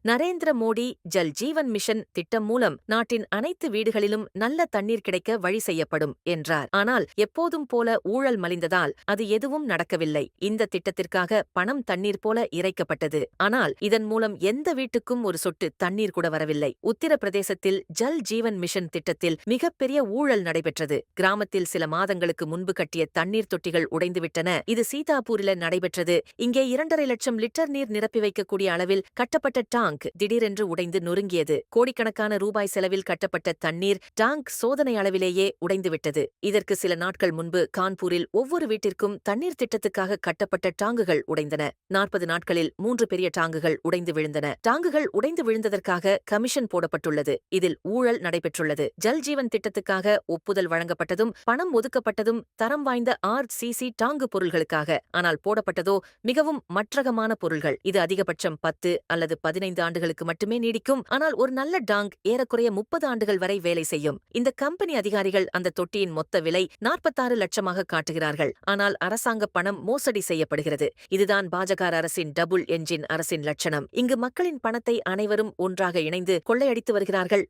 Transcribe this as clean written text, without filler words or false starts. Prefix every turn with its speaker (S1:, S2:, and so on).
S1: Narendra Modi Jal Jeevan mission திட்டம் மூலம் நாட்டின் அனைத்து வீடுகளிலும் நல்ல தண்ணீர் கிடைக்க வழி செய்யப்படும் என்றார். ஆனால் எப்போதும் போல ஊழல் மலிந்ததால் அது எதுவும் நடக்கவில்லை. இந்த திட்டத்திற்காக பணம் தண்ணீர் போல இறைக்கப்பட்டது. ஆனால் இதன் மூலம் எந்த வீட்டுக்கும் ஒரு சொட்டு தண்ணீர் கூட வரவில்லை. உத்தரப்பிரதேசத்தில் ஜல் ஜீவன் மிஷன் திட்டத்தில் மிகப்பெரிய ஊழல் நடைபெற்றது. கிராமத்தில் சில மாதங்களுக்கு முன்பு கட்டிய தண்ணீர் தொட்டிகள் உடைந்துவிட்டன. இது சீதாப்பூரில நடைபெற்றது. இங்கே 2.5 லட்சம் லிட்டர் நீர் நிரப்பி வைக்கக்கூடிய அளவில் கட்டப்பட்ட டாங்க் திடீரென்று உடைந்து நொறுங்கியது. கோடிக்கணக்கான ரூபாய் செலவில் கட்டப்பட்ட தண்ணீர் டாங்க் சோதனை அளவிலேயே உடைந்துவிட்டது. இதற்கு சில நாட்கள் முன்பு கான்பூரில் ஒவ்வொரு வீட்டிற்கும் தண்ணீர் திட்டத்துக்காக கட்டப்பட்ட டாங்குகள் உடைந்தன. 40 நாட்களில் 3 பெரிய டாங்குகள் உடைந்து விழுந்தன. டாங்குகள் உடைந்து விழுந்ததற்காக கமிஷன் போடப்பட்டுள்ளது. இதில் ஊழல் நடைபெற்றுள்ளது. ஜல் ஜீவன் திட்டத்துக்காக ஒப்புதல் வழங்கப்பட்டதும் பணம் ஒதுக்கப்பட்டதும் தரம் வாய்ந்த RCC டாங்கு பொருள்களுக்காக. ஆனால் போடப்பட்டதோ மிகவும் மற்றகமான பொருள்கள். இது அதிகபட்சம் 10 அல்லது 15 ஆண்டுகளுக்கு மட்டுமே நீடிக்கும். ஆனால் ஒரு நல்ல டாங்க் ஏறக்குறைய 30 ஆண்டுகள் வரை வேலை செய்யும். இந்த கம்பெனி அதிகாரிகள் அந்த தொட்டியின் மொத்த விலை 46 லட்சமாக காட்டுகிறார்கள். ஆனால் அரசாங்க பணம் மோசடி செய்யப்படுகிறது. இதுதான் பாஜக அரசின் டபுள் என்ஜின் அரசின் லட்சணம். இங்கு மக்களின் பணத்தை அனைவரும் ஒன்றாக இணைந்து கொள்ளையடித்து வருகிறார்கள்.